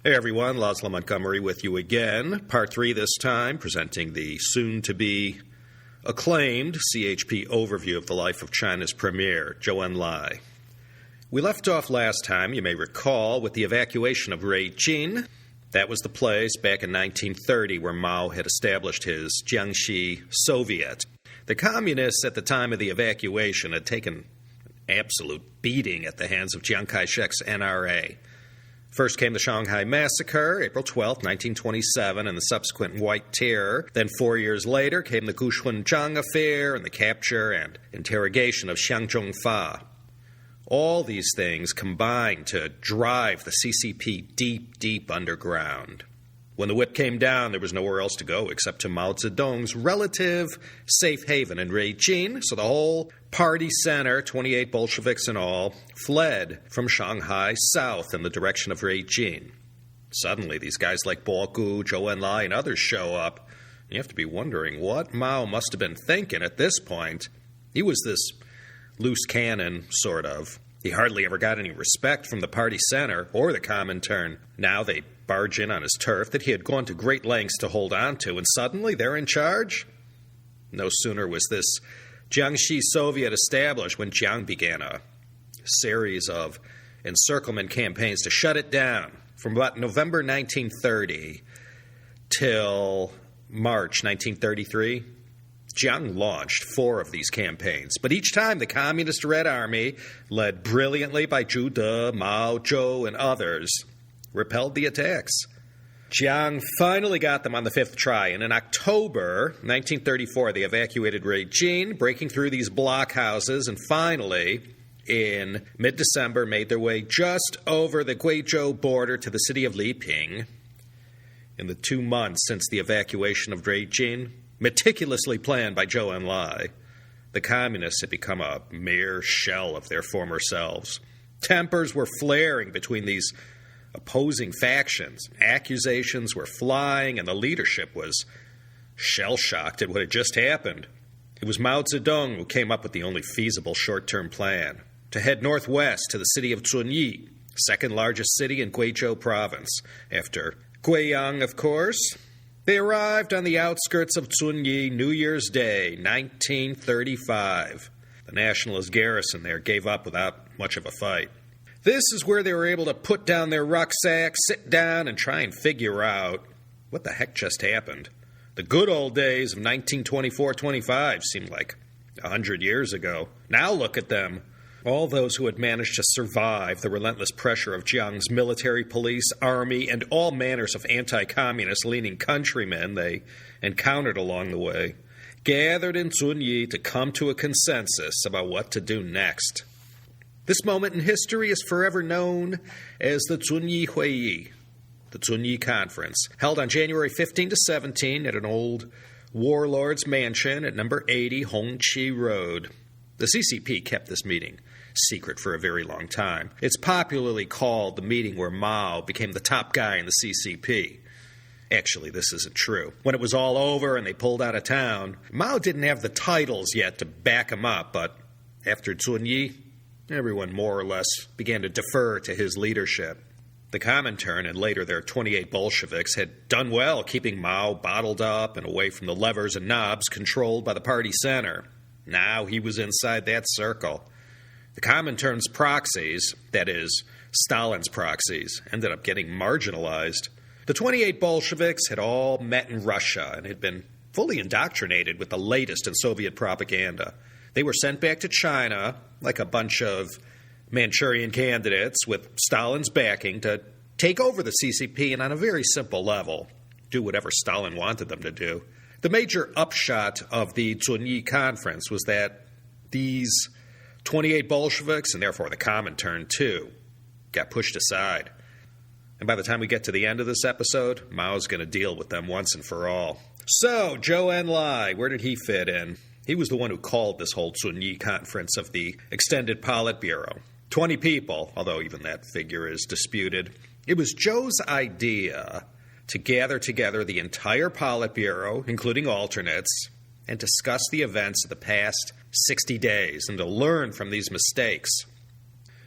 Hey everyone, Laszlo Montgomery with you again. Part 3 this time, presenting the soon-to-be acclaimed CHP overview of the life of China's premier, Zhou Enlai. We left off last time, you may recall, with the evacuation of Beijing. That was the place back in 1930 where Mao had established his Jiangxi Soviet. The communists at the time of the evacuation had taken an absolute beating at the hands of Chiang Kai-shek's NRA. First came the Shanghai Massacre, April 12, 1927, and the subsequent White Terror. Then 4 years later came the Gushunzhang Affair and the capture and interrogation of Xiang Zhongfa. All these things combined to drive the CCP deep, deep underground. When the whip came down, there was nowhere else to go except to Mao Zedong's relative safe haven in Beijing, so the whole party center, 28 Bolsheviks in all, fled from Shanghai south in the direction of Beijing. Suddenly, these guys like Bogu, Zhou Enlai, and others show up. You have to be wondering what Mao must have been thinking at this point. He was this loose cannon, sort of. He hardly ever got any respect from the party center or the Comintern. Now they barge in on his turf that he had gone to great lengths to hold on to, and suddenly they're in charge? No sooner was this Jiangxi Soviet established when Jiang began a series of encirclement campaigns to shut it down. From about November 1930 till March 1933, Jiang launched 4 of these campaigns, but each time the Communist Red Army, led brilliantly by Zhu De, Mao, Zhou, and others, repelled the attacks. Jiang finally got them on the 5th try, and in October 1934, they evacuated Beijing, breaking through these blockhouses, and finally, in mid-December, made their way just over the Guizhou border to the city of Liping. In the 2 months since the evacuation of Beijing, meticulously planned by Zhou Enlai, the communists had become a mere shell of their former selves. Tempers were flaring between these opposing factions. Accusations were flying, and the leadership was shell-shocked at what had just happened. It was Mao Zedong who came up with the only feasible short-term plan, to head northwest to the city of Zunyi, second largest city in Guizhou province, after Guiyang, of course. They arrived on the outskirts of Zunyi New Year's Day, 1935. The nationalist garrison there gave up without much of a fight. This is where they were able to put down their rucksacks, sit down, and try and figure out what the heck just happened. The good old days of 1924-25 seemed like 100 years ago. Now look at them. All those who had managed to survive the relentless pressure of Jiang's military, police, army, and all manners of anti-communist-leaning countrymen they encountered along the way, gathered in Zunyi to come to a consensus about what to do next. This moment in history is forever known as the Zunyi Huiyi, the Zunyi Conference, held on January 15 to 17 at an old warlord's mansion at number 80 Hongqi Road. The CCP kept this meeting secret for a very long time. It's popularly called the meeting where Mao became the top guy in the CCP. Actually, this isn't true. When it was all over and they pulled out of town, Mao didn't have the titles yet to back him up, but after Zunyi, everyone more or less began to defer to his leadership. The Comintern and later their 28 Bolsheviks had done well keeping Mao bottled up and away from the levers and knobs controlled by the party center. Now he was inside that circle. The Comintern's proxies, that is, Stalin's proxies, ended up getting marginalized. The 28 Bolsheviks had all met in Russia and had been fully indoctrinated with the latest in Soviet propaganda. They were sent back to China, like a bunch of Manchurian candidates with Stalin's backing, to take over the CCP and on a very simple level, do whatever Stalin wanted them to do. The major upshot of the Zunyi Conference was that these 28 Bolsheviks, and therefore the Comintern too, got pushed aside. And by the time we get to the end of this episode, Mao's going to deal with them once and for all. So, Zhou Enlai, where did he fit in? He was the one who called this whole Zunyi Conference of the extended Politburo. 20 people, although even that figure is disputed. It was Zhou's idea to gather together the entire Politburo, including alternates, and discuss the events of the past 60 days and to learn from these mistakes.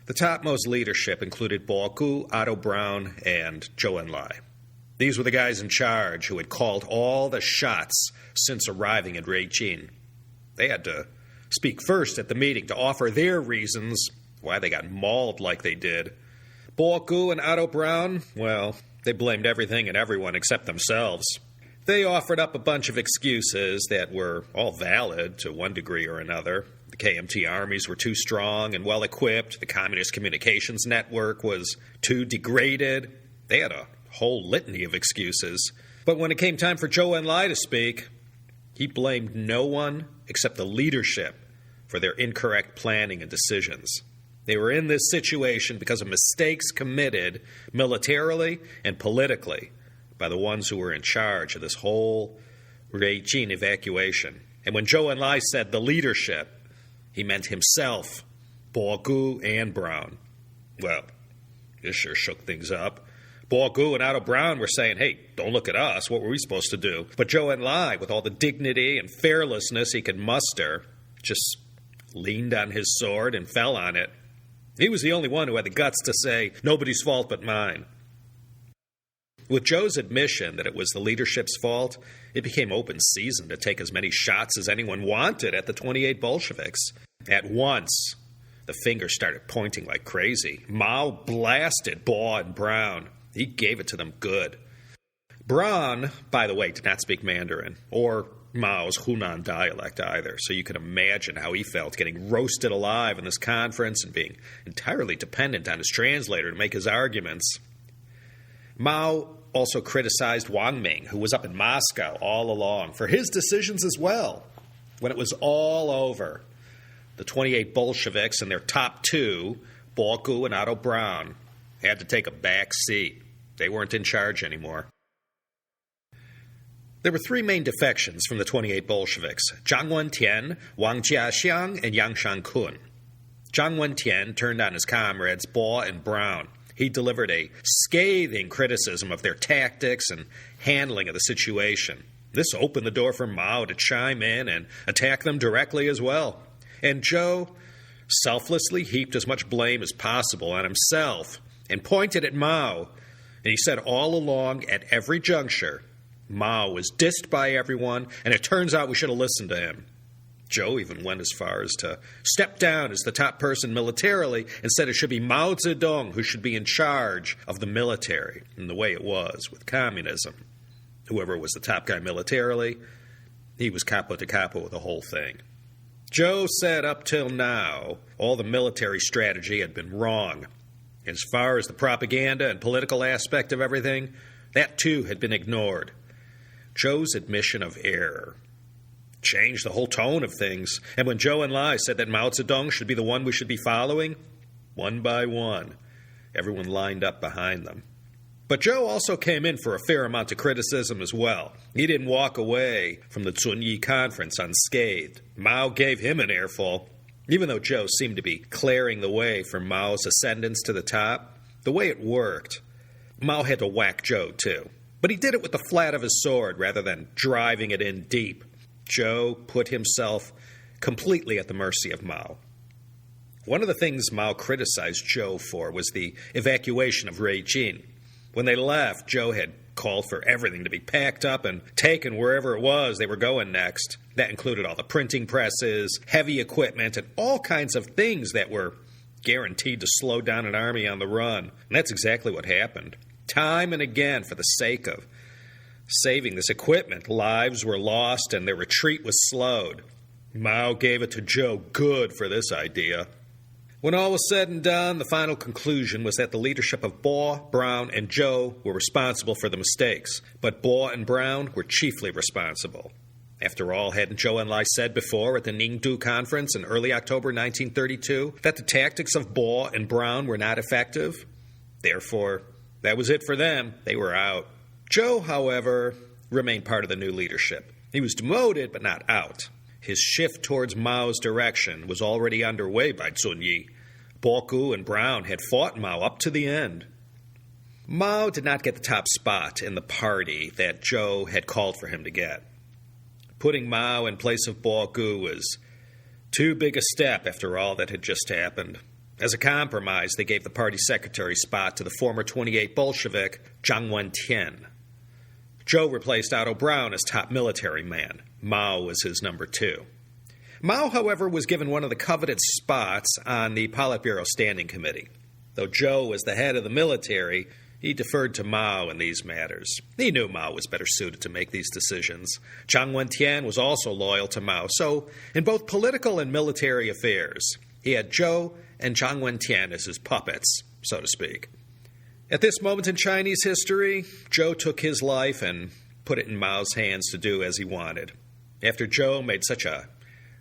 The topmost leadership included Bo Gu, Otto Braun, and Zhou Enlai. These were the guys in charge who had called all the shots since arriving in Beijing. They had to speak first at the meeting to offer their reasons why they got mauled like they did. Bo Gu and Otto Braun, well, they blamed everything and everyone except themselves. They offered up a bunch of excuses that were all valid to one degree or another. The KMT armies were too strong and well-equipped. The Communist Communications Network was too degraded. They had a whole litany of excuses. But when it came time for Zhou Enlai to speak, he blamed no one except the leadership for their incorrect planning and decisions. They were in this situation because of mistakes committed militarily and politically by the ones who were in charge of this whole Beijing evacuation. And when Zhou Enlai said the leadership, he meant himself, Bo Gu and Braun. Well, this sure shook things up. Bo Gu and Otto Braun were saying, hey, don't look at us. What were we supposed to do? But Zhou Enlai, with all the dignity and fearlessness he could muster, just leaned on his sword and fell on it. He was the only one who had the guts to say, nobody's fault but mine. With Zhou's admission that it was the leadership's fault, it became open season to take as many shots as anyone wanted at the 28 Bolsheviks. At once, the finger started pointing like crazy. Mao blasted Bo and Braun. He gave it to them good. Braun, by the way, did not speak Mandarin, or Mao's Hunan dialect either, so you can imagine how he felt getting roasted alive in this conference and being entirely dependent on his translator to make his arguments. Mao also criticized Wang Ming, who was up in Moscow all along, for his decisions as well. When it was all over, the 28 Bolsheviks and their top two, Bo Gu and Otto Braun, had to take a back seat. They weren't in charge anymore. There were three main defections from the 28 Bolsheviks: Zhang Wentian, Wang Jiaxiang, and Yang Shangkun. Zhang Wentian turned on his comrades Bo and Braun. He delivered a scathing criticism of their tactics and handling of the situation. This opened the door for Mao to chime in and attack them directly as well. And Zhou selflessly heaped as much blame as possible on himself and pointed at Mao. And he said all along, at every juncture, Mao was dissed by everyone, and it turns out we should have listened to him. Zhou even went as far as to step down as the top person militarily and said it should be Mao Zedong who should be in charge of the military, in the way it was with communism. Whoever was the top guy militarily, he was capo de capo with the whole thing. Zhou said up till now, all the military strategy had been wrong. As far as the propaganda and political aspect of everything, that too had been ignored. Zhou's admission of error changed the whole tone of things, and when Zhou Enlai said that Mao Zedong should be the one we should be following, one by one, everyone lined up behind them. But Zhou also came in for a fair amount of criticism as well. He didn't walk away from the Zunyi Conference unscathed. Mao gave him an earful. Even though Zhou seemed to be clearing the way for Mao's ascendance to the top, the way it worked, Mao had to whack Zhou too. But he did it with the flat of his sword rather than driving it in deep. Zhou put himself completely at the mercy of Mao. One of the things Mao criticized Zhou for was the evacuation of Beijing. When they left, Zhou had called for everything to be packed up and taken wherever it was they were going next. That included all the printing presses, heavy equipment, and all kinds of things that were guaranteed to slow down an army on the run. And that's exactly what happened. Time and again, for the sake of saving this equipment, lives were lost and their retreat was slowed. Mao gave it to Zhou good for this idea. When all was said and done, the final conclusion was that the leadership of Bo, Braun, and Zhou were responsible for the mistakes, but Bo and Braun were chiefly responsible. After all, hadn't Zhou Enlai said before at the Ningdu Conference in early October 1932 that the tactics of Bo and Braun were not effective? Therefore, that was it for them. They were out. Zhou, however, remained part of the new leadership. He was demoted, but not out. His shift towards Mao's direction was already underway by Zunyi. Bo Gu and Braun had fought Mao up to the end. Mao did not get the top spot in the party that Zhou had called for him to get. Putting Mao in place of Bo Gu was too big a step after all that had just happened. As a compromise, they gave the party secretary spot to the former 28 Bolshevik, Zhang Wentian. Zhou replaced Otto Braun as top military man. Mao was his number 2. Mao, however, was given one of the coveted spots on the Politburo Standing Committee. Though Zhou was the head of the military, he deferred to Mao in these matters. He knew Mao was better suited to make these decisions. Zhang Wentian was also loyal to Mao, so in both political and military affairs, he had Zhou and Zhang Wentian as his puppets, so to speak. At this moment in Chinese history, Zhou took his life and put it in Mao's hands to do as he wanted. After Zhou made such a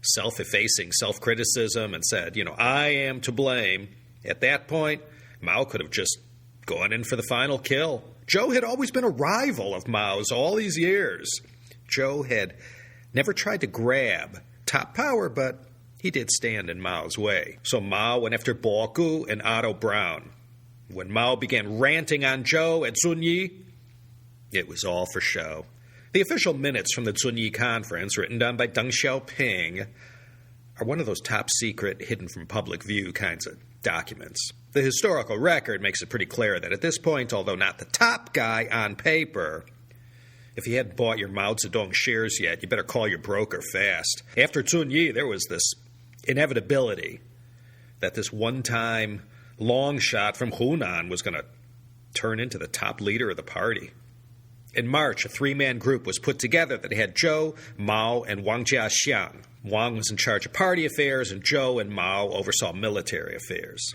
self-effacing self-criticism and said, I am to blame, at that point, Mao could have just gone in for the final kill. Zhou had always been a rival of Mao's all these years. Zhou had never tried to grab top power, but he did stand in Mao's way. So Mao went after Bogu and Otto Braun. When Mao began ranting on Zhou at Zunyi, it was all for show. The official minutes from the Zunyi Conference, written down by Deng Xiaoping, are one of those top-secret, hidden-from-public view kinds of documents. The historical record makes it pretty clear that at this point, although not the top guy on paper, if you hadn't bought your Mao Zedong shares yet, you better call your broker fast. After Zunyi, there was this inevitability that this one-time long shot from Hunan was going to turn into the top leader of the party. In March, a 3-man group was put together that had Zhou, Mao, and Wang Jiaxiang. Wang was in charge of party affairs, and Zhou and Mao oversaw military affairs.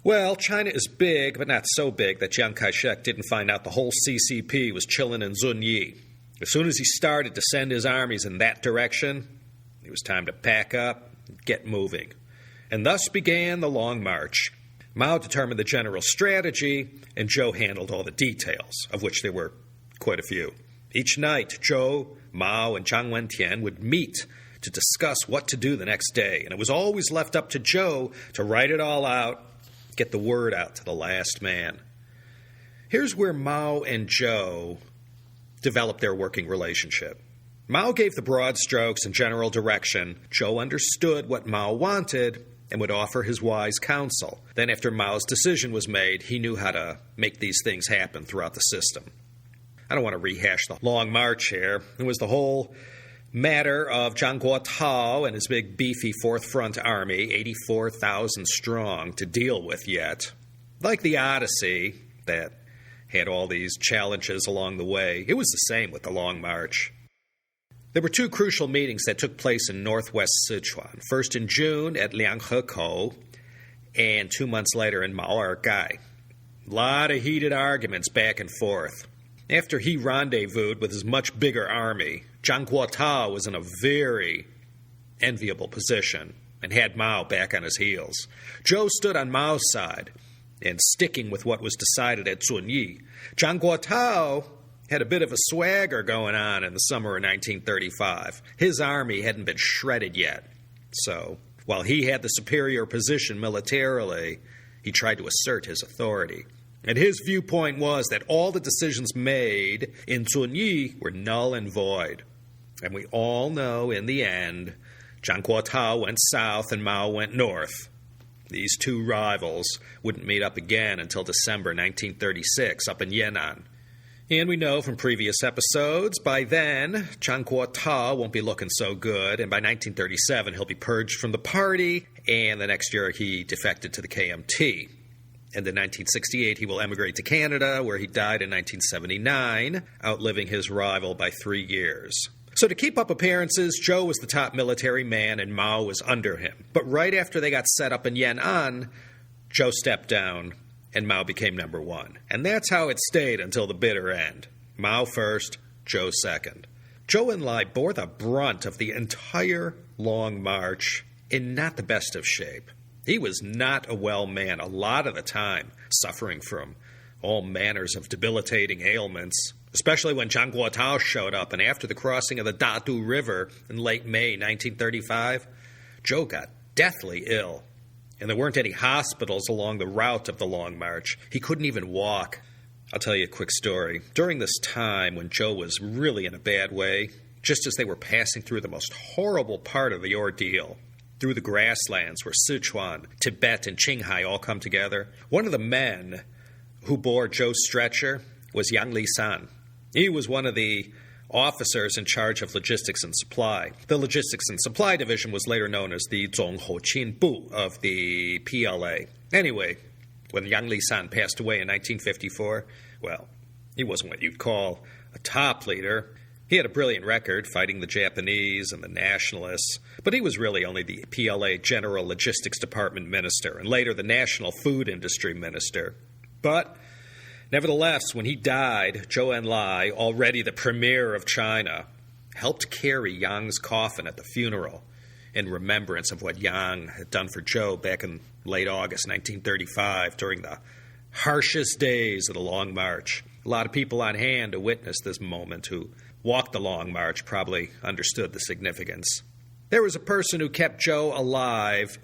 Well, China is big, but not so big that Chiang Kai-shek didn't find out the whole CCP was chilling in Zunyi. As soon as he started to send his armies in that direction, it was time to pack up and get moving. And thus began the Long March. Mao determined the general strategy, and Zhou handled all the details, of which there were quite a few. Each night, Zhou, Mao, and Zhang Wentian would meet to discuss what to do the next day, and it was always left up to Zhou to write it all out, get the word out to the last man. Here's where Mao and Zhou developed their working relationship. Mao gave the broad strokes and general direction. Zhou understood what Mao wanted and would offer his wise counsel. Then after Mao's decision was made, he knew how to make these things happen throughout the system. I don't want to rehash the Long March here. It was the whole matter of Zhang Guotao and his big beefy Fourth Front army, 84,000 strong, to deal with yet. Like the Odyssey that had all these challenges along the way, it was the same with the Long March. There were 2 crucial meetings that took place in northwest Sichuan, first in June at Lianghekou, and 2 months later in Mao'ergai. A lot of heated arguments back and forth. After he rendezvoused with his much bigger army, Zhang Guotao was in a very enviable position and had Mao back on his heels. Zhou stood on Mao's side and sticking with what was decided at Zunyi. Zhang Guotao had a bit of a swagger going on in the summer of 1935. His army hadn't been shredded yet. So, while he had the superior position militarily, he tried to assert his authority. And his viewpoint was that all the decisions made in Zunyi were null and void. And we all know, in the end, Zhang Guotao went south and Mao went north. These 2 rivals wouldn't meet up again until December 1936 up in Yan'an. And we know from previous episodes, by then, Zhang Guotao won't be looking so good, and by 1937 he'll be purged from the party, and the next year he defected to the KMT. And in 1968, he will emigrate to Canada, where he died in 1979, outliving his rival by 3 years. So to keep up appearances, Zhou was the top military man and Mao was under him. But right after they got set up in Yan'an, Zhou stepped down and Mao became number 1. And that's how it stayed until the bitter end. Mao first, Zhou second. Zhou Enlai bore the brunt of the entire Long March in not the best of shape. He was not a well man a lot of the time, suffering from all manners of debilitating ailments, especially when Zhang Guotao showed up, and after the crossing of the Dadu River in late May 1935, Zhou got deathly ill, and there weren't any hospitals along the route of the Long March. He couldn't even walk. I'll tell you a quick story. During this time when Zhou was really in a bad way, just as they were passing through the most horrible part of the ordeal, through the grasslands where Sichuan, Tibet, and Qinghai all come together. One of the men who bore Zhou's stretcher was Yang Lisan. He was one of the officers in charge of logistics and supply. The Logistics and Supply Division was later known as the Zhonghoqin Bu of the PLA. Anyway, when Yang Lisan passed away in 1954, well, he wasn't what you'd call a top leader. He had a brilliant record fighting the Japanese and the nationalists, but he was really only the PLA General Logistics Department Minister and later the National Food Industry Minister. But nevertheless, when he died, Zhou Enlai, already the premier of China, helped carry Yang's coffin at the funeral in remembrance of what Yang had done for Zhou back in late August 1935 during the harshest days of the Long March. A lot of people on hand to witness this moment who walked the Long March probably understood the significance. There was a person who kept Zhou alive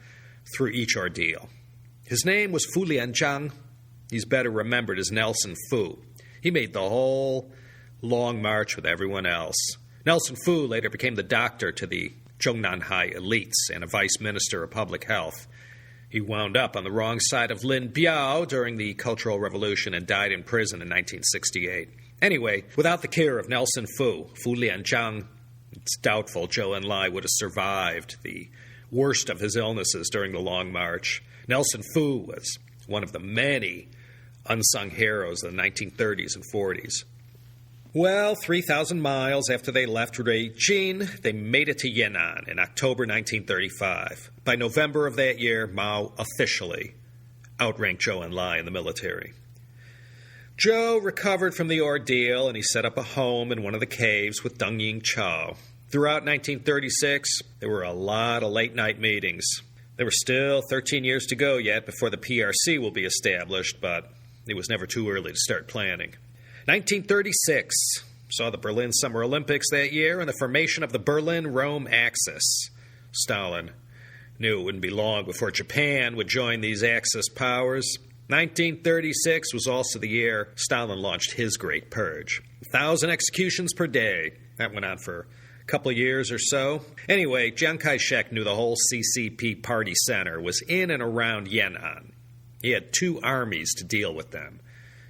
through each ordeal. His name was Fu Lianzhang. He's better remembered as Nelson Fu. He made the whole Long March with everyone else. Nelson Fu later became the doctor to the Zhongnanhai elites and a vice minister of public health. He wound up on the wrong side of Lin Biao during the Cultural Revolution and died in prison in 1968. Anyway, without the care of Nelson Fu Lianzhang, it's doubtful Zhou Enlai would have survived the worst of his illnesses during the Long March. Nelson Fu was one of the many unsung heroes of the 1930s and 40s. Well, 3,000 miles after they left Beijing, they made it to Yan'an in October 1935. By November of that year, Mao officially outranked Zhou Enlai in the military. Zhou recovered from the ordeal, and he set up a home in one of the caves with Deng Yingqiao. Throughout 1936, there were a lot of late-night meetings. There were still 13 years to go yet before the PRC will be established, but it was never too early to start planning. 1936 saw the Berlin Summer Olympics that year and the formation of the Berlin-Rome Axis. Stalin knew it wouldn't be long before Japan would join these Axis powers. 1936 was also the year Stalin launched his Great Purge. 1,000 executions per day. That went on for a couple of years or so. Anyway, Chiang Kai-shek knew the whole CCP party center was in and around Yan'an. He had two armies to deal with them.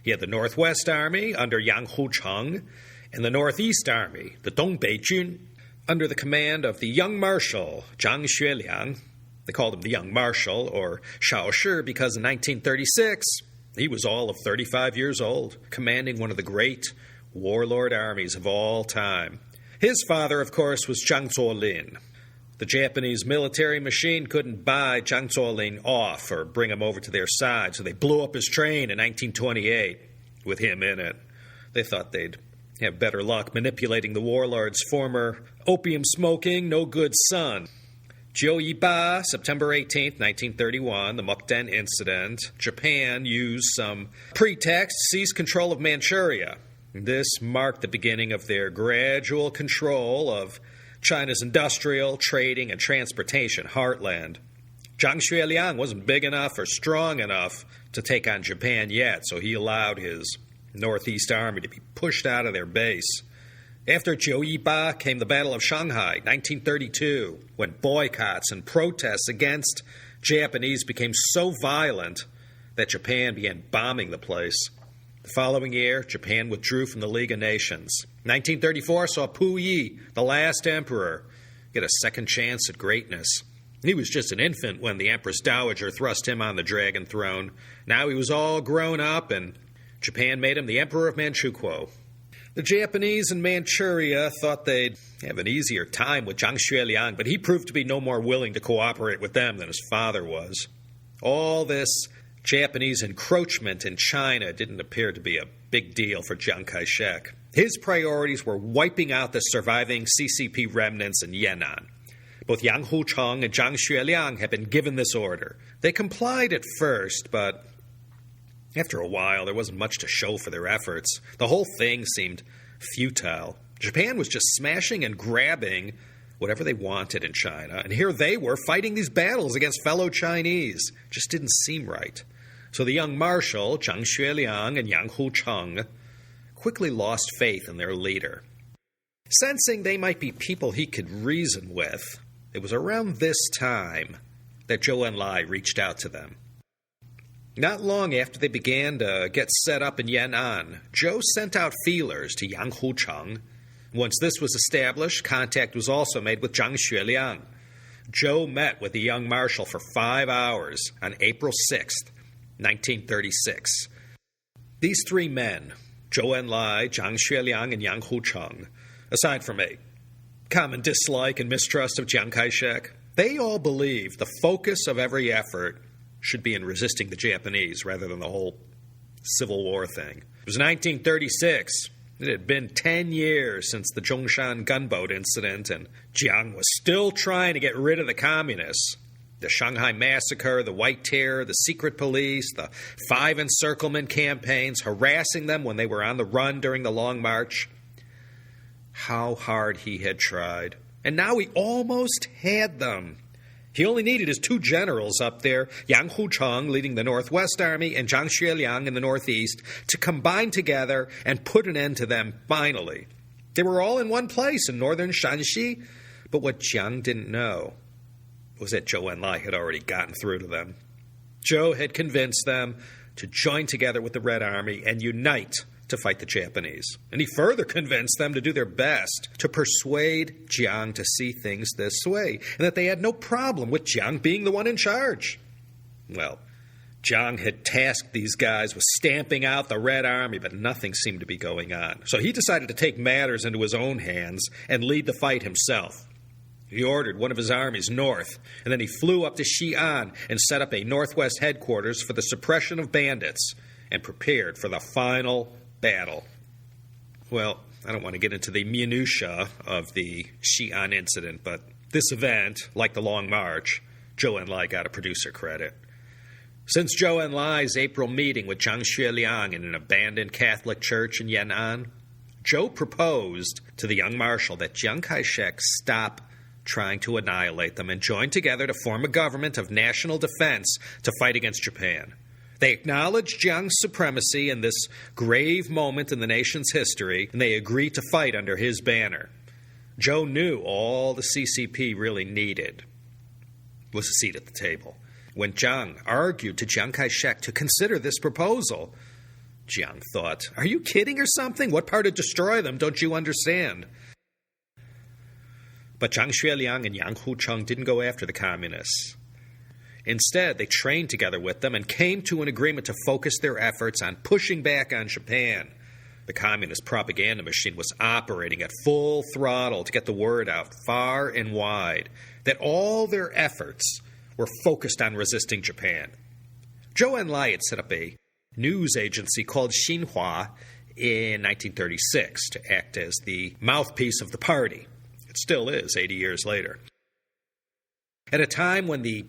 He had the Northwest Army under Yang Hucheng and the Northeast Army, the Dongbeijun, under the command of the young Marshal Zhang Xueliang. They called him the Young Marshal, or Shao Shi, because in 1936, he was all of 35 years old, commanding one of the great warlord armies of all time. His father, of course, was Jiang Zuolin. The Japanese military machine couldn't buy Jiang Zuolin off or bring him over to their side, so they blew up his train in 1928 with him in it. They thought they'd have better luck manipulating the warlord's former opium-smoking, no-good son. Zhou Yiba, September 18, 1931, the Mukden Incident. Japan used some pretext to seize control of Manchuria. This marked the beginning of their gradual control of China's industrial, trading, and transportation heartland. Zhang Xueliang wasn't big enough or strong enough to take on Japan yet, so he allowed his Northeast Army to be pushed out of their base. After Zhou Yiba came the Battle of Shanghai, 1932, when boycotts and protests against Japanese became so violent that Japan began bombing the place. The following year, Japan withdrew from the League of Nations. 1934 saw Puyi, the last emperor, get a second chance at greatness. He was just an infant when the Empress Dowager thrust him on the dragon throne. Now he was all grown up, and Japan made him the Emperor of Manchukuo. The Japanese in Manchuria thought they'd have an easier time with Zhang Xueliang, but he proved to be no more willing to cooperate with them than his father was. All this Japanese encroachment in China didn't appear to be a big deal for Chiang Kai-shek. His priorities were wiping out the surviving CCP remnants in Yan'an. Both Yang Hucheng and Zhang Xueliang had been given this order. They complied at first, but after a while there wasn't much to show for their efforts. The whole thing seemed futile. Japan was just smashing and grabbing whatever they wanted in China, and here they were fighting these battles against fellow Chinese. Just didn't seem right. So the young Marshal, Zhang Xueliang, and Yang Hucheng quickly lost faith in their leader. Sensing they might be people he could reason with, It was around this time that Zhou Enlai reached out to them. Not long after they began to get set up in Yan'an, Zhou sent out feelers to Yang Hucheng. Once this was established, contact was also made with Zhang Xueliang. Zhou met with the young marshal for 5 hours on April 6th, 1936. These three men, Zhou Enlai, Zhang Xueliang, and Yang Hucheng, aside from a common dislike and mistrust of Chiang Kai-shek, they all believed the focus of every effort should be in resisting the Japanese rather than the whole Civil War thing. It was 1936. It had been 10 years since the Zhongshan gunboat incident, and Jiang was still trying to get rid of the communists. The Shanghai Massacre, the White Terror, the secret police, the 5 encirclement campaigns, harassing them when they were on the run during the Long March. How hard he had tried. And now he almost had them. He only needed his 2 generals up there, Yang Hucheng leading the Northwest Army and Zhang Xueliang in the Northeast, to combine together and put an end to them finally. They were all in one place in northern Shanxi, but what Jiang didn't know was that Zhou Enlai had already gotten through to them. Zhou had convinced them to join together with the Red Army and unite to fight the Japanese. And he further convinced them to do their best to persuade Jiang to see things this way, and that they had no problem with Jiang being the one in charge. Well, Jiang had tasked these guys with stamping out the Red Army, but nothing seemed to be going on. So he decided to take matters into his own hands and lead the fight himself. He ordered one of his armies north, and then he flew up to Xi'an and set up a northwest headquarters for the suppression of bandits, and prepared for the final battle. Well, I don't want to get into the minutiae of the Xian Incident, but this event, like the Long March, Zhou Enlai got a producer credit. Since Zhou Enlai's April meeting with Zhang Xueliang in an abandoned Catholic church in Yan'an, Zhou proposed to the young marshal that Chiang Kai-shek stop trying to annihilate them and join together to form a government of national defense to fight against Japan. They acknowledged Jiang's supremacy in this grave moment in the nation's history, and they agreed to fight under his banner. Zhou knew all the CCP really needed was a seat at the table. When Jiang argued to Chiang Kai-shek to consider this proposal, Jiang thought, "Are you kidding or something? What part of destroy them don't you understand?" But Zhang Xueliang and Yang Hucheng didn't go after the communists. Instead, they trained together with them and came to an agreement to focus their efforts on pushing back on Japan. The communist propaganda machine was operating at full throttle to get the word out far and wide that all their efforts were focused on resisting Japan. Zhou Enlai had set up a news agency called Xinhua in 1936 to act as the mouthpiece of the party. It still is, 80 years later. At a time when the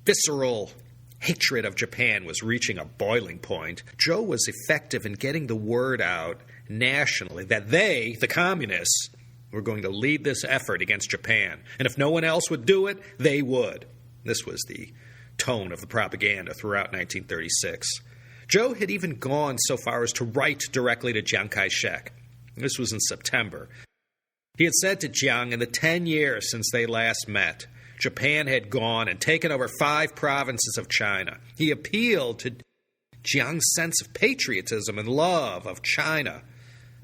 visceral hatred of Japan was reaching a boiling point, Zhou was effective in getting the word out nationally that they, the communists, were going to lead this effort against Japan. And if no one else would do it, they would. This was the tone of the propaganda throughout 1936. Zhou had even gone so far as to write directly to Chiang Kai-shek. This was in September. He had said to Jiang, in the 10 years since they last met, Japan had gone and taken over 5 provinces of China. He appealed to Jiang's sense of patriotism and love of China,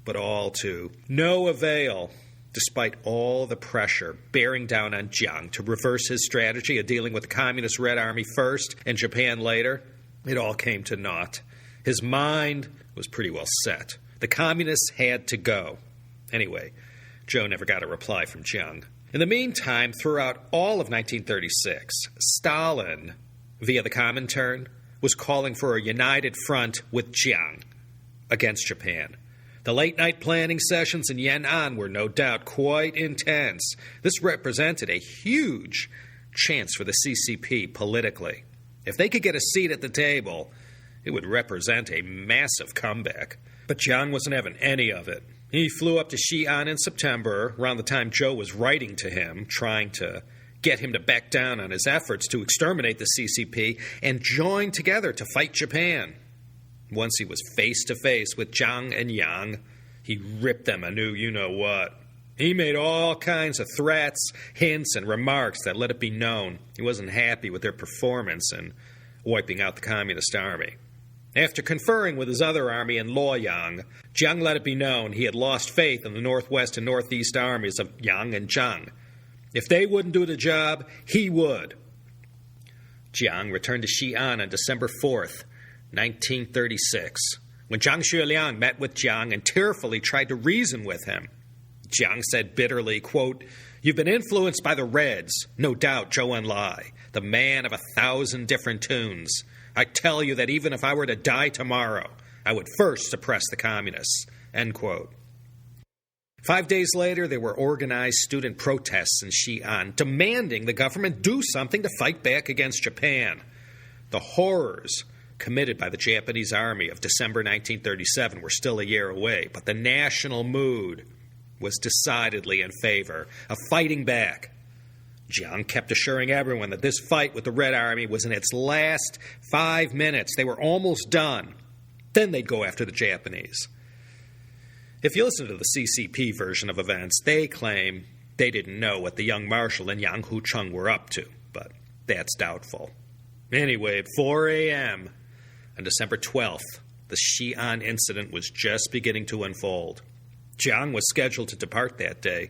but all to no avail, despite all the pressure bearing down on Jiang to reverse his strategy of dealing with the Communist Red Army first and Japan later. It all came to naught. His mind was pretty well set. The communists had to go. Anyway, Zhou never got a reply from Jiang. In the meantime, throughout all of 1936, Stalin, via the Comintern, was calling for a united front with Jiang against Japan. The late-night planning sessions in Yan'an were no doubt quite intense. This represented a huge chance for the CCP politically. If they could get a seat at the table, it would represent a massive comeback. But Jiang wasn't having any of it. He flew up to Xi'an in September, around the time Zhou was writing to him, trying to get him to back down on his efforts to exterminate the CCP and join together to fight Japan. Once he was face-to-face with Zhang and Yang, he ripped them a new you-know-what. He made all kinds of threats, hints, and remarks that let it be known he wasn't happy with their performance in wiping out the Communist Army. After conferring with his other army in Luoyang, Jiang let it be known he had lost faith in the Northwest and Northeast armies of Yang and Zhang. If they wouldn't do the job, he would. Jiang returned to Xi'an on December 4th, 1936, when Zhang Xueliang met with Jiang and tearfully tried to reason with him. Jiang said bitterly, quote, "You've been influenced by the Reds, no doubt Zhou Enlai, the man of 1,000 different tunes. I tell you that even if I were to die tomorrow, I would first suppress the communists," end quote. 5 days later, there were organized student protests in Xi'an demanding the government do something to fight back against Japan. The horrors committed by the Japanese army of December 1937 were still a year away, but the national mood was decidedly in favor of fighting back. Jiang kept assuring everyone that this fight with the Red Army was in its last 5 minutes. They were almost done. Then they'd go after the Japanese. If you listen to the CCP version of events, they claim they didn't know what the young marshal and Yang Hucheng were up to, but that's doubtful. Anyway, at 4 a.m. on December 12th, the Xian Incident was just beginning to unfold. Jiang was scheduled to depart that day.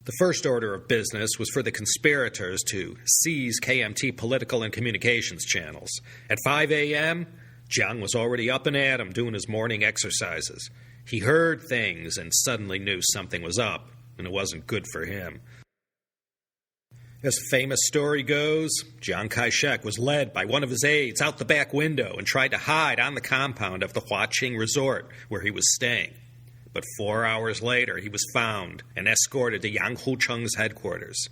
The first order of business was for the conspirators to seize KMT political and communications channels. At 5 a.m., Jiang was already up and at 'em doing his morning exercises. He heard things and suddenly knew something was up, and it wasn't good for him. As the famous story goes, Chiang Kai-shek was led by one of his aides out the back window and tried to hide on the compound of the Huaqing Resort where he was staying. But 4 hours later, he was found and escorted to Yang Hucheng's headquarters.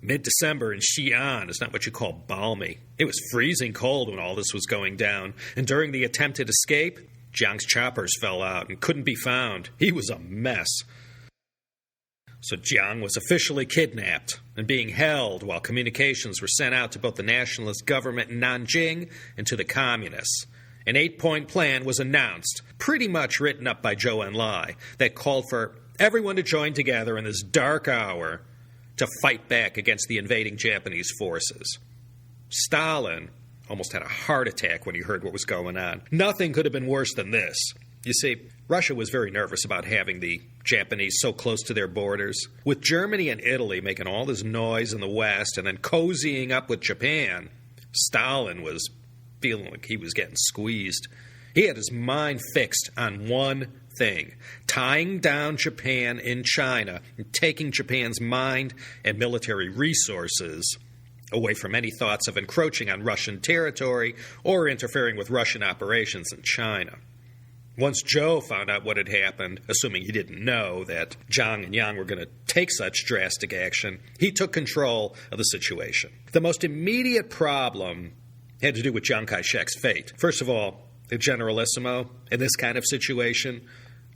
Mid-December in Xi'an is not what you call balmy. It was freezing cold when all this was going down, and during the attempted escape, Jiang's choppers fell out and couldn't be found. He was a mess. So Jiang was officially kidnapped and being held while communications were sent out to both the nationalist government in Nanjing and to the communists. An 8-point plan was announced, pretty much written up by Zhou Enlai, that called for everyone to join together in this dark hour to fight back against the invading Japanese forces. Stalin almost had a heart attack when he heard what was going on. Nothing could have been worse than this. You see, Russia was very nervous about having the Japanese so close to their borders. With Germany and Italy making all this noise in the West and then cozying up with Japan, Stalin was feeling like he was getting squeezed. He had his mind fixed on one thing: tying down Japan in China and taking Japan's mind and military resources away from any thoughts of encroaching on Russian territory or interfering with Russian operations in China. Once Zhou found out what had happened, assuming he didn't know that Zhang and Yang were going to take such drastic action, he took control of the situation. The most immediate problem had to do with Chiang Kai-shek's fate. First of all, the Generalissimo, in this kind of situation,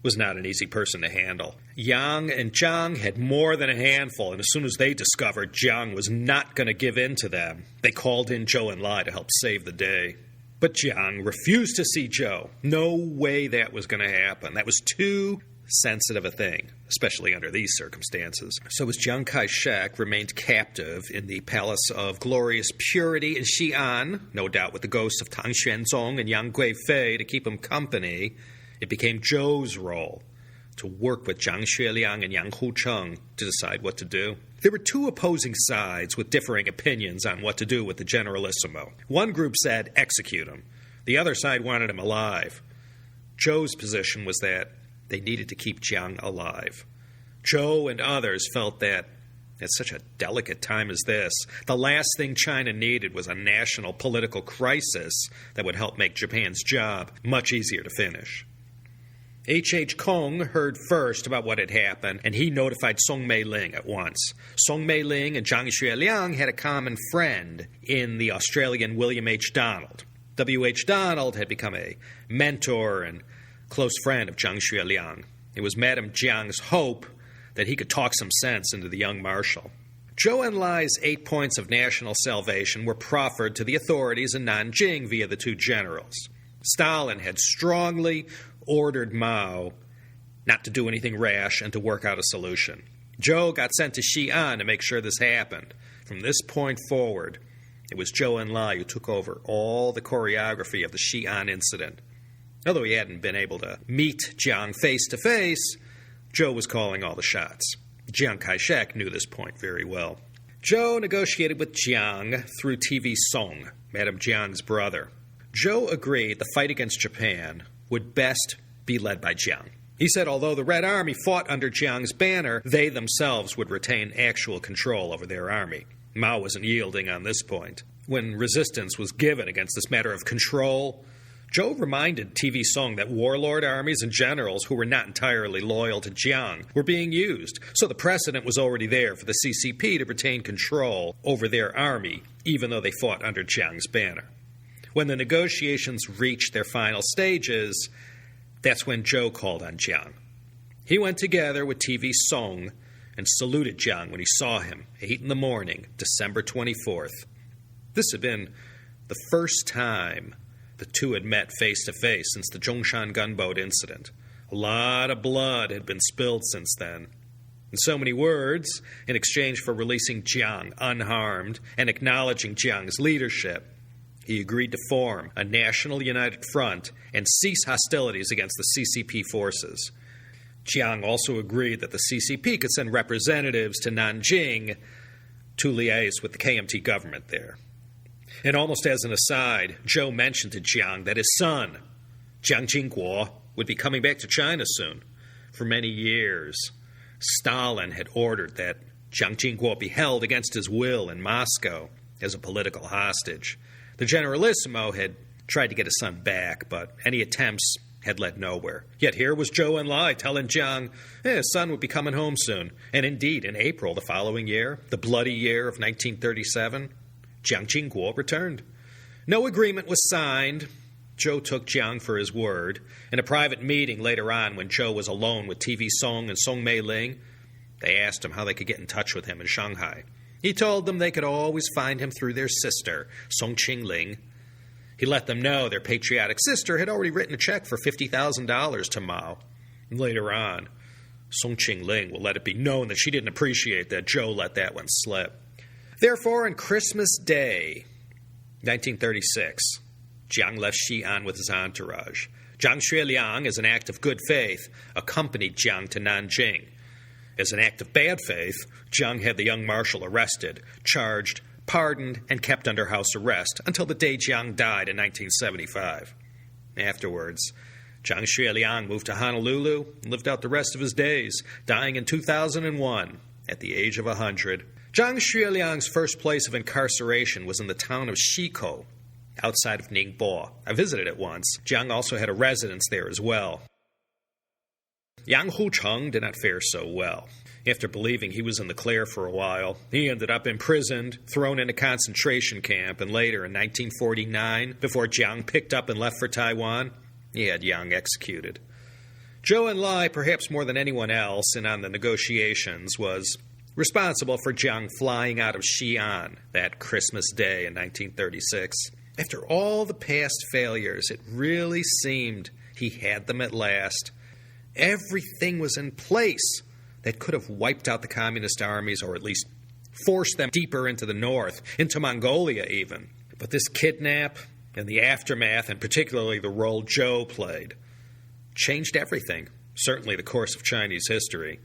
was not an easy person to handle. Yang and Zhang had more than a handful, and as soon as they discovered Jiang was not going to give in to them, they called in Zhou Enlai to help save the day. But Jiang refused to see Zhou. No way that was going to happen. That was too sensitive a thing, especially under these circumstances. So as Chiang Kai-shek remained captive in the Palace of Glorious Purity in Xi'an, no doubt with the ghosts of Tang Xuanzong and Yang Guifei to keep him company, it became Zhou's role to work with Zhang Xueliang and Yang Hucheng to decide what to do. There were two opposing sides with differing opinions on what to do with the Generalissimo. One group said execute him. The other side wanted him alive. Zhou's position was that they needed to keep Jiang alive. Zhou and others felt that at such a delicate time as this, the last thing China needed was a national political crisis that would help make Japan's job much easier to finish. H.H. Kong heard first about what had happened, and he notified Song Mei-ling at once. Song Mei-ling and Zhang Xueliang had a common friend in the Australian William H. Donald. W.H. Donald had become a mentor and close friend of Zhang Xueliang. It was Madame Jiang's hope that he could talk some sense into the young marshal. Zhou Enlai's 8 points of national salvation were proffered to the authorities in Nanjing via the two generals. Stalin had strongly ordered Mao not to do anything rash, and to work out a solution. Zhou got sent to Xi'an to make sure this happened. From this point forward, it was Zhou Enlai who took over all the choreography of the Xian Incident. Although he hadn't been able to meet Jiang face-to-face, Zhou was calling all the shots. Chiang Kai-shek knew this point very well. Zhou negotiated with Jiang through TV Song, Madame Jiang's brother. Zhou agreed the fight against Japan would best be led by Jiang. He said although the Red Army fought under Jiang's banner, they themselves would retain actual control over their army. Mao wasn't yielding on this point. When resistance was given against this matter of control, Zhou reminded TV Song that warlord armies and generals who were not entirely loyal to Jiang were being used, so the precedent was already there for the CCP to retain control over their army, even though they fought under Jiang's banner. When the negotiations reached their final stages, that's when Zhou called on Jiang. He went together with TV Song and saluted Jiang when he saw him, 8 in the morning, December 24th. This had been the first time the two had met face-to-face since the Zhongshan gunboat incident. A lot of blood had been spilled since then. In so many words, in exchange for releasing Jiang unharmed and acknowledging Jiang's leadership, he agreed to form a national united front and cease hostilities against the CCP forces. Jiang also agreed that the CCP could send representatives to Nanjing to liaise with the KMT government there. And almost as an aside, Zhou mentioned to Jiang that his son, Jiang Jingguo, would be coming back to China soon. For many years, Stalin had ordered that Jiang Jingguo be held against his will in Moscow as a political hostage. The Generalissimo had tried to get his son back, but any attempts had led nowhere. Yet here was Zhou Enlai telling Jiang his son would be coming home soon. And indeed, in April the following year, the bloody year of 1937, Jiang Jingguo returned. No agreement was signed. Zhou took Jiang for his word. In a private meeting later on, when Zhou was alone with TV Song and Song Meiling, they asked him how they could get in touch with him in Shanghai. He told them they could always find him through their sister, Song Qingling. He let them know their patriotic sister had already written a check for $50,000 to Mao. And later on, Song Qingling will let it be known that she didn't appreciate that Zhou let that one slip. Therefore, on Christmas Day, 1936, Jiang left Xi'an with his entourage. Zhang Xueliang, as an act of good faith, accompanied Jiang to Nanjing. As an act of bad faith, Jiang had the young marshal arrested, charged, pardoned, and kept under house arrest until the day Jiang died in 1975. Afterwards, Zhang Xueliang moved to Honolulu and lived out the rest of his days, dying in 2001 at the age of 100. Zhang Xueliang's first place of incarceration was in the town of Xikou, outside of Ningbo. I visited it once. Jiang also had a residence there as well. Yang Hucheng did not fare so well. After believing he was in the clear for a while, he ended up imprisoned, thrown in a concentration camp, and later, in 1949, before Jiang picked up and left for Taiwan, he had Yang executed. Zhou Enlai, perhaps more than anyone else, and on the negotiations, was responsible for Jiang flying out of Xi'an that Christmas Day in 1936. After all the past failures, it really seemed he had them at last. Everything was in place that could have wiped out the communist armies, or at least forced them deeper into the north, into Mongolia even. But this kidnap and the aftermath, and particularly the role Zhou played, changed everything, certainly the course of Chinese history.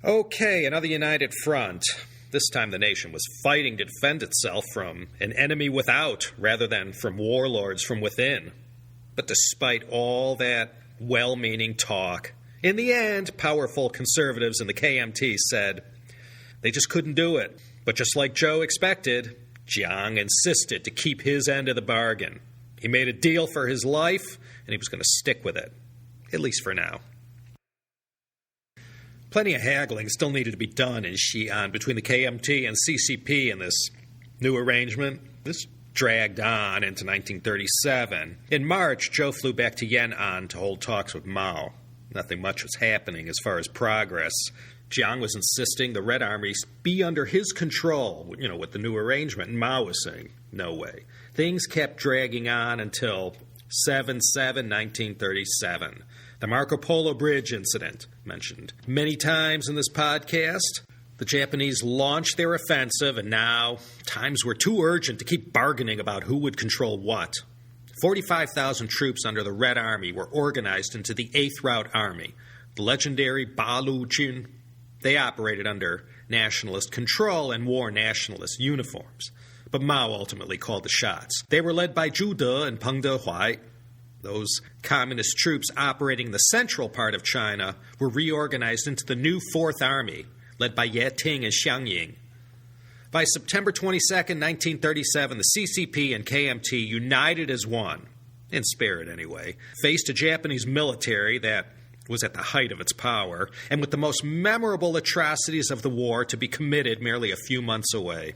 Okay, another united front. This time the nation was fighting to defend itself from an enemy without, rather than from warlords from within. But despite all that well-meaning talk, in the end, powerful conservatives in the KMT said they just couldn't do it. But just like Zhou expected, Jiang insisted to keep his end of the bargain. He made a deal for his life, and he was going to stick with it, at least for now. Plenty of haggling still needed to be done in Xi'an between the KMT and CCP in this new arrangement. This dragged on into 1937. In March, Zhou flew back to Yan'an to hold talks with Mao. Nothing much was happening as far as progress. Jiang was insisting the Red Army be under his control, with the new arrangement, and Mao was saying, no way. Things kept dragging on until 7/7/1937. The Marco Polo Bridge incident, mentioned many times in this podcast. The Japanese launched their offensive, and now times were too urgent to keep bargaining about who would control what. 45,000 troops under the Red Army were organized into the 8th Route Army, the legendary Baluchin. They operated under nationalist control and wore nationalist uniforms. But Mao ultimately called the shots. They were led by Zhu De and Peng Dehuai. Those communist troops operating the central part of China were reorganized into the new 4th Army, led by Ye Ting and Xiang Ying. By September 22, 1937, the CCP and KMT, united as one, in spirit anyway, faced a Japanese military that was at the height of its power, and with the most memorable atrocities of the war to be committed merely a few months away.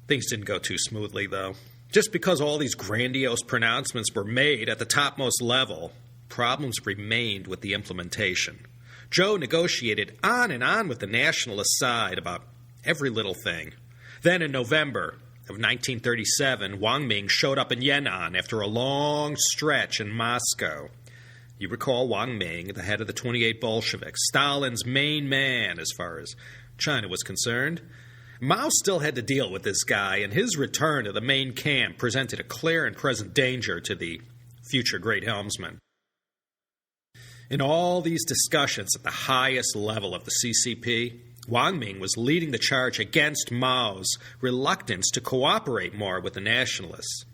Things didn't go too smoothly, though. Just because all these grandiose pronouncements were made at the topmost level, problems remained with the implementation. Zhou negotiated on and on with the nationalist side about every little thing. Then in November of 1937, Wang Ming showed up in Yan'an after a long stretch in Moscow. You recall Wang Ming, the head of the 28 Bolsheviks, Stalin's main man as far as China was concerned. Mao still had to deal with this guy, and his return to the main camp presented a clear and present danger to the future great helmsman. In all these discussions at the highest level of the CCP, Wang Ming was leading the charge against Mao's reluctance to cooperate more with the nationalists.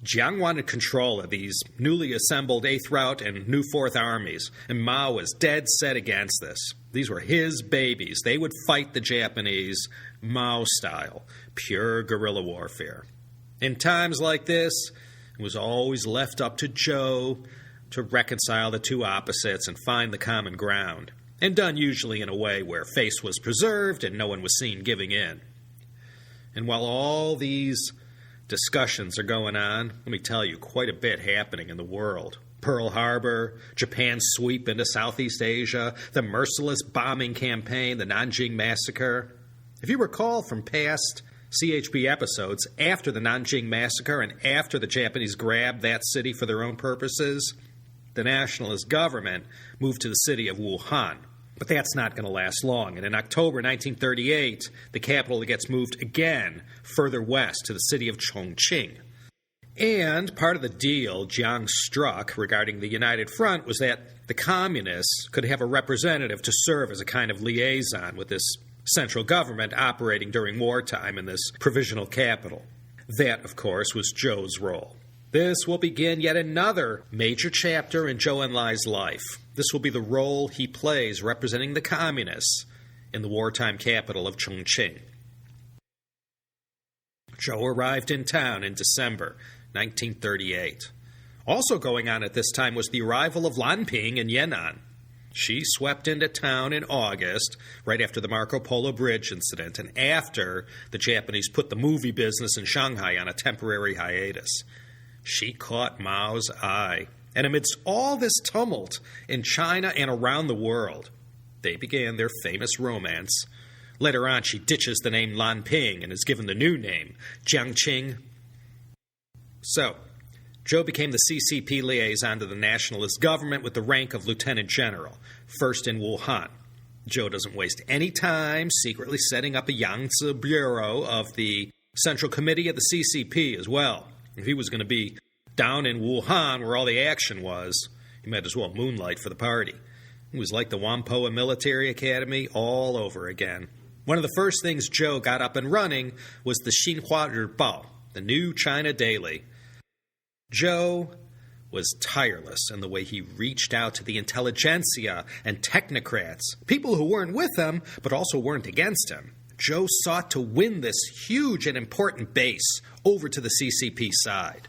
Jiang wanted control of these newly assembled 8th Route and new 4th Armies, and Mao was dead set against this. These were his babies. They would fight the Japanese Mao style, pure guerrilla warfare. In times like this, it was always left up to Zhou to reconcile the two opposites and find the common ground, and done usually in a way where face was preserved and no one was seen giving in. And while all these discussions are going on, let me tell you, quite a bit happening in the world. Pearl Harbor, Japan's sweep into Southeast Asia, the merciless bombing campaign, the Nanjing Massacre. If you recall from past CHP episodes, after the Nanjing Massacre and after the Japanese grabbed that city for their own purposes, the nationalist government moved to the city of Wuhan. But that's not going to last long, and in October 1938, the capital gets moved again further west to the city of Chongqing. And part of the deal Jiang struck regarding the United Front was that the communists could have a representative to serve as a kind of liaison with this central government operating during wartime in this provisional capital. That, of course, was Zhou's role. This will begin yet another major chapter in Zhou Enlai's life. This will be the role he plays representing the communists in the wartime capital of Chongqing. Zhou arrived in town in December 1938. Also going on at this time was the arrival of Lan Ping in Yan'an. She swept into town in August, right after the Marco Polo Bridge incident, and after the Japanese put the movie business in Shanghai on a temporary hiatus. She caught Mao's eye, and amidst all this tumult in China and around the world, they began their famous romance. Later on, she ditches the name Lan Ping and is given the new name, Jiangqing. So, Zhou became the CCP liaison to the nationalist government with the rank of lieutenant general, first in Wuhan. Zhou doesn't waste any time secretly setting up a Yangtze bureau of the Central Committee of the CCP as well. If he was going to be down in Wuhan where all the action was, he might as well moonlight for the party. It was like the Whampoa Military Academy all over again. One of the first things Zhou got up and running was the Xinhua Ribao, the new China daily. Zhou was tireless in the way he reached out to the intelligentsia and technocrats, people who weren't with him but also weren't against him. Zhou sought to win this huge and important base over to the CCP side.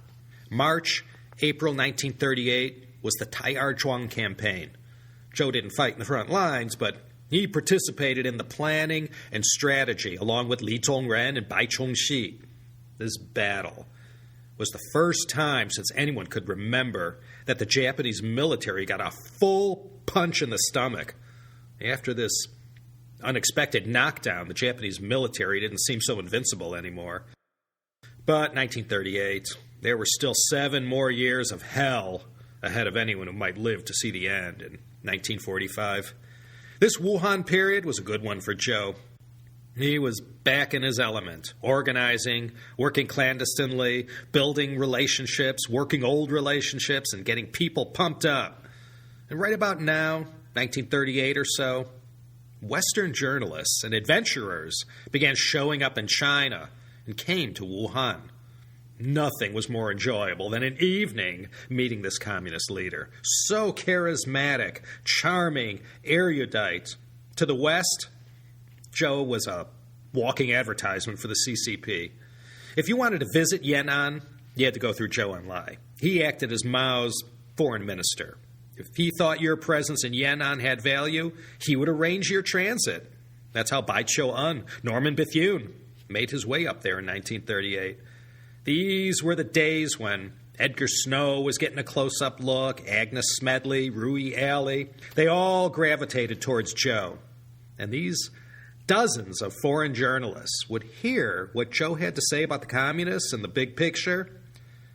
March, April 1938 was the Taiyuan campaign. Zhou didn't fight in the front lines, but he participated in the planning and strategy along with Li Zongren and Bai Chongxi. This battle was the first time since anyone could remember that the Japanese military got a full punch in the stomach. After this unexpected knockdown, the Japanese military didn't seem so invincible anymore. But 1938, there were still 7 more years of hell ahead of anyone who might live to see the end in 1945. This Wuhan period was a good one for Zhou. He was back in his element, organizing, working clandestinely, building relationships, working old relationships, and getting people pumped up. And right about now, 1938 or so, Western journalists and adventurers began showing up in China and came to Wuhan. Nothing was more enjoyable than an evening meeting this communist leader. So charismatic, charming, erudite. To the West, Zhou was a walking advertisement for the CCP. If you wanted to visit Yan'an, you had to go through Zhou Enlai. He acted as Mao's foreign minister. If he thought your presence in Yan'an had value, he would arrange your transit. That's how Bai Chou-un, Norman Bethune, made his way up there in 1938. These were the days when Edgar Snow was getting a close-up look, Agnes Smedley, Rui Alley. They all gravitated towards Zhou. And these dozens of foreign journalists would hear what Zhou had to say about the communists and the big picture.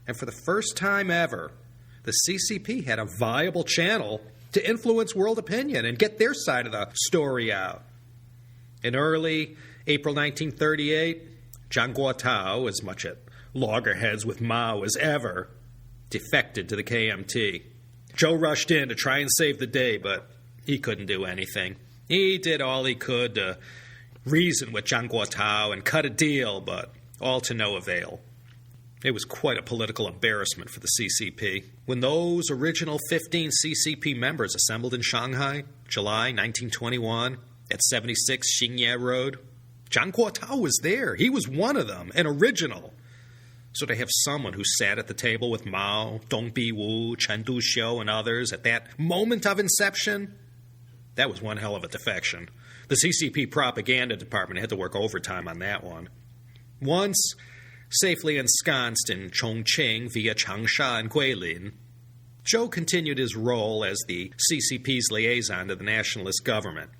And for the first time ever, the CCP had a viable channel to influence world opinion and get their side of the story out. In early April 1938, Zhang Guotao, as much at loggerheads with Mao as ever, defected to the KMT. Zhou rushed in to try and save the day, but he couldn't do anything. He did all he could to reason with Zhang Guotao and cut a deal, but all to no avail. It was quite a political embarrassment for the CCP. When those original 15 CCP members assembled in Shanghai, July 1921, at 76 Xingye Road, Zhang Guotao was there. He was one of them, an original. So to have someone who sat at the table with Mao, Dong Biwu, Chen Duxiu, and others at that moment of inception, that was one hell of a defection. The CCP propaganda department had to work overtime on that one. Once safely ensconced in Chongqing via Changsha and Guilin, Zhou continued his role as the CCP's liaison to the nationalist government.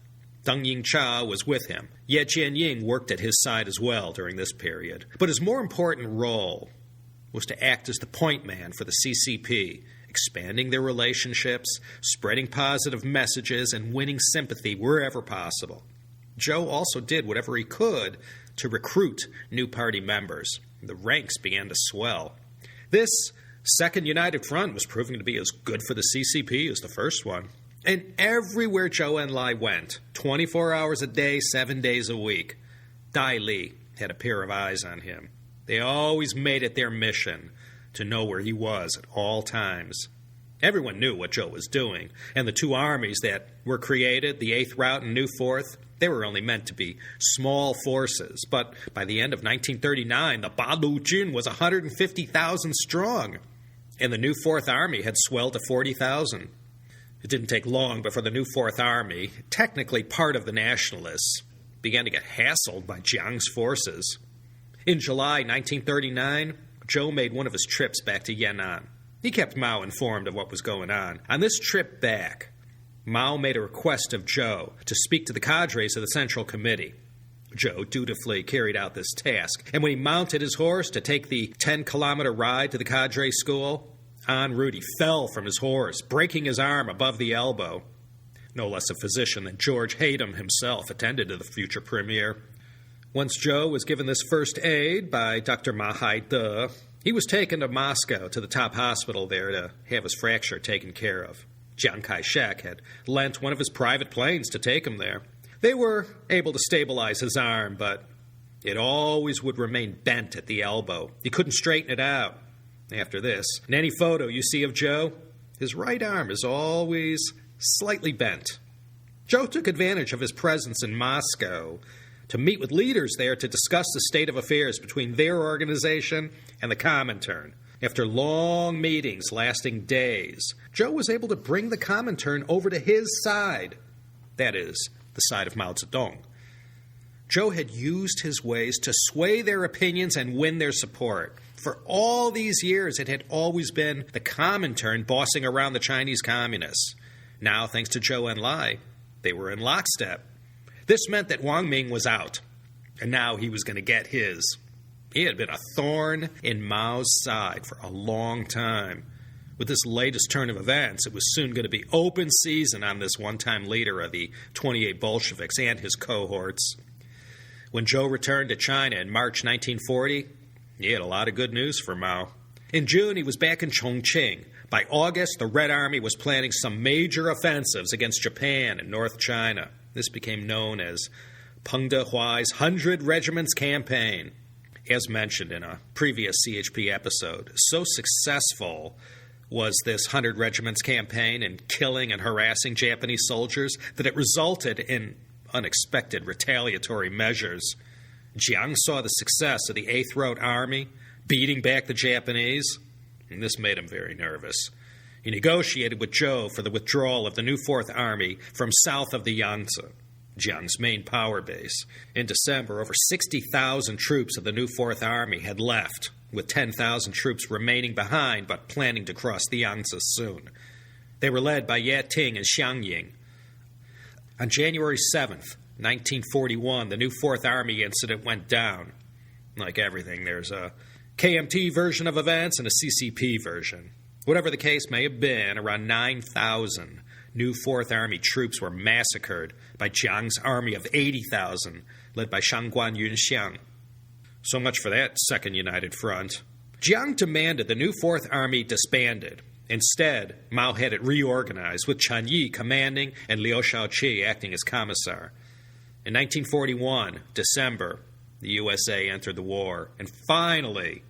Deng Yingcha was with him. Ye Jianying worked at his side as well during this period. But his more important role was to act as the point man for the CCP, expanding their relationships, spreading positive messages, and winning sympathy wherever possible. Zhou also did whatever he could to recruit new party members. The ranks began to swell. This Second United Front was proving to be as good for the CCP as the first one. And everywhere Zhou Enlai went, 24 hours a day, 7 days a week, Dai Li had a pair of eyes on him. They always made it their mission to know where he was at all times. Everyone knew what Zhou was doing, and the two armies that were created, the 8th Route and New 4th, they were only meant to be small forces. But by the end of 1939, the Balu Jun was 150,000 strong, and the New 4th Army had swelled to 40,000. It didn't take long before the New 4th Army, technically part of the Nationalists, began to get hassled by Jiang's forces. In July 1939, Zhou made one of his trips back to Yan'an. He kept Mao informed of what was going on. On this trip back, Mao made a request of Zhou to speak to the cadres of the Central Committee. Zhou dutifully carried out this task, and when he mounted his horse to take the 10-kilometer ride to the cadre school, en route he fell from his horse, breaking his arm above the elbow. No less a physician than George Haydom himself attended to the future premier. Once Zhou was given this first aid by Dr. Ma Haide, he was taken to Moscow to the top hospital there to have his fracture taken care of. Chiang Kai-shek had lent one of his private planes to take him there. They were able to stabilize his arm, but it always would remain bent at the elbow. He couldn't straighten it out. After this, in any photo you see of Zhou, his right arm is always slightly bent. Zhou took advantage of his presence in Moscow to meet with leaders there to discuss the state of affairs between their organization and the Comintern. After long meetings lasting days, Zhou was able to bring the Comintern over to his side. That is, the side of Mao Zedong. Zhou had used his ways to sway their opinions and win their support. For all these years, it had always been the Comintern bossing around the Chinese communists. Now, thanks to Zhou Enlai, they were in lockstep. This meant that Wang Ming was out, and now he was going to get his. He had been a thorn in Mao's side for a long time. With this latest turn of events, it was soon going to be open season on this one-time leader of the 28 Bolsheviks and his cohorts. When Zhou returned to China in March 1940, he had a lot of good news for Mao. In June, he was back in Chongqing. By August, the Red Army was planning some major offensives against Japan and North China. This became known as Peng Dehuai's 100 Regiments Campaign. As mentioned in a previous CHP episode, so successful was this 100 Regiments Campaign in killing and harassing Japanese soldiers that it resulted in unexpected retaliatory measures. Jiang saw the success of the 8th Road Army beating back the Japanese, and this made him very nervous. He negotiated with Zhou for the withdrawal of the new 4th Army from south of the Yangtze, Jiang's main power base. In December, over 60,000 troops of the new 4th Army had left, with 10,000 troops remaining behind but planning to cross the Yangtze soon. They were led by Yating and Xiangying. On January 7th, 1941, the new 4th Army incident went down. Like everything, there's a KMT version of events and a CCP version. Whatever the case may have been, around 9,000 new 4th Army troops were massacred by Jiang's army of 80,000, led by Shangguan Yunxiang. So much for that Second United Front. Jiang demanded the new 4th Army disbanded. Instead, Mao had it reorganized, with Chen Yi commanding and Liu Shaoqi acting as commissar. In 1941, December, the USA entered the war, and finally,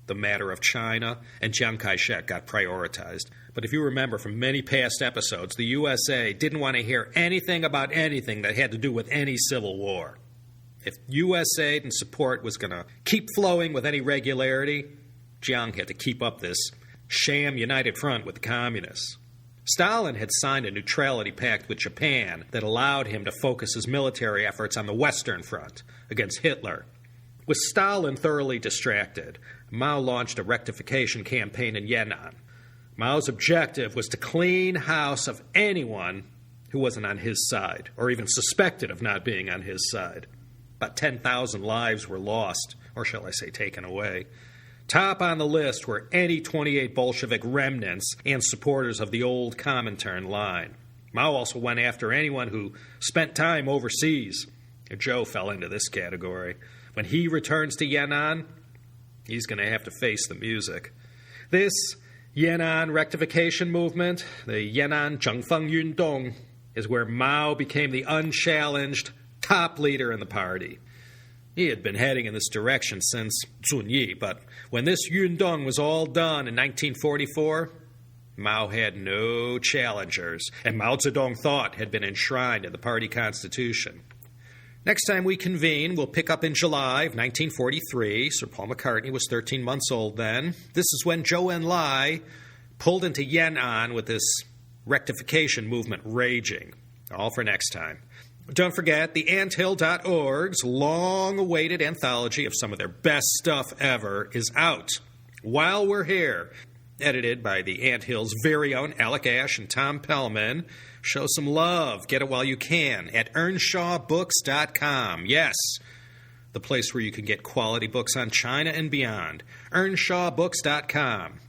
the matter of China and Chiang Kai-shek got prioritized. But if you remember from many past episodes, the USA didn't want to hear anything about anything that had to do with any civil war. If U.S. aid and support was going to keep flowing with any regularity, Jiang had to keep up this sham united front with the communists. Stalin had signed a neutrality pact with Japan that allowed him to focus his military efforts on the Western Front against Hitler. With Stalin thoroughly distracted, Mao launched a rectification campaign in Yan'an. Mao's objective was to clean house of anyone who wasn't on his side, or even suspected of not being on his side. About 10,000 lives were lost, or shall I say taken away. Top on the list were any 28 Bolshevik remnants and supporters of the old Comintern line. Mao also went after anyone who spent time overseas. Zhou fell into this category. When he returns to Yan'an, he's going to have to face the music. This Yan'an Rectification movement, the Yan'an Zhengfeng Yundong, is where Mao became the unchallenged top leader in the party. He had been heading in this direction since Zunyi, but when this Yundong was all done in 1944, Mao had no challengers, and Mao Zedong thought had been enshrined in the party constitution. Next time we convene, we'll pick up in July of 1943. Sir Paul McCartney was 13 months old then. This is when Zhou Enlai pulled into Yan'an with this rectification movement raging. All for next time. Don't forget, the Anthill.org's long-awaited anthology of some of their best stuff ever is out while we're here. Edited by the Anthill's very own Alec Ash and Tom Pellman. Show some love. Get it while you can at EarnshawBooks.com. Yes, the place where you can get quality books on China and beyond. EarnshawBooks.com.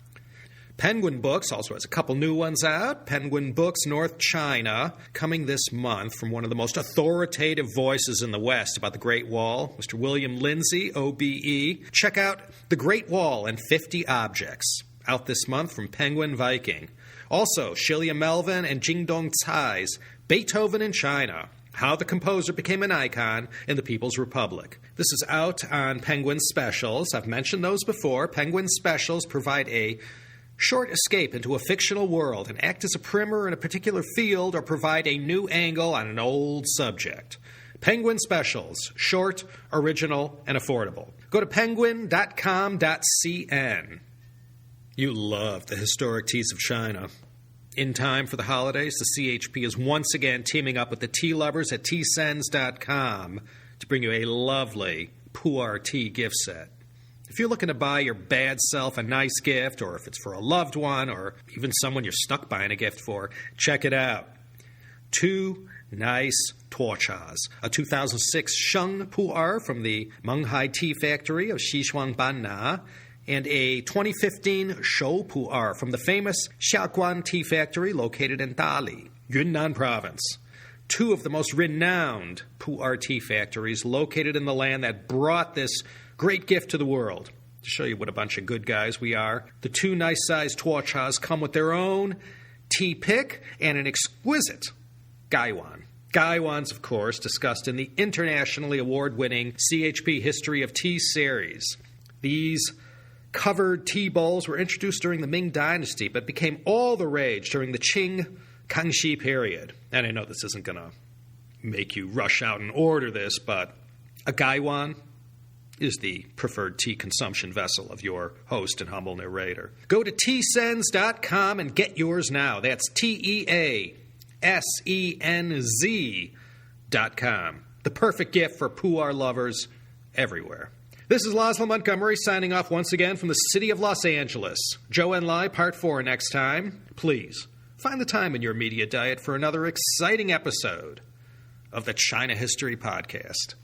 Penguin Books also has a couple new ones out. Penguin Books North China, coming this month from one of the most authoritative voices in the West about the Great Wall, Mr. William Lindsay, OBE. Check out The Great Wall and 50 Objects, out this month from Penguin Viking. Also, Shilia Melvin and Jingdong Cai's Beethoven in China, How the Composer Became an Icon in the People's Republic. This is out on Penguin Specials. I've mentioned those before. Penguin Specials provide a short escape into a fictional world and act as a primer in a particular field or provide a new angle on an old subject. Penguin Specials, short, original, and affordable. Go to penguin.com.cn. You love the historic teas of China. In time for the holidays, the CHP is once again teaming up with the tea lovers at teasens.com to bring you a lovely pu'er tea gift set. If you're looking to buy your bad self a nice gift, or if it's for a loved one, or even someone you're stuck buying a gift for, check it out. 2 nice torchas. A 2006 Sheng Pu'er from the Menghai Tea Factory of Xishuangbanna, and a 2015 Shou Pu'er from the famous Xiaoguan tea factory located in Dali, Yunnan province. Two of the most renowned Pu'er tea factories located in the land that brought this great gift to the world. To show you what a bunch of good guys we are, the two nice-sized tuochas come with their own tea pick and an exquisite gaiwan. Gaiwans, of course, discussed in the internationally award-winning CHP History of Tea series. These covered tea bowls were introduced during the Ming Dynasty, but became all the rage during the Qing Kangxi period. And I know this isn't going to make you rush out and order this, but a gaiwan is the preferred tea consumption vessel of your host and humble narrator. Go to teasenz.com and get yours now. That's TEASENZ.com. The perfect gift for pu'er lovers everywhere. This is Laszlo Montgomery signing off once again from the city of Los Angeles. Zhou Enlai, Part 4 next time. Please, find the time in your media diet for another exciting episode of the China History Podcast.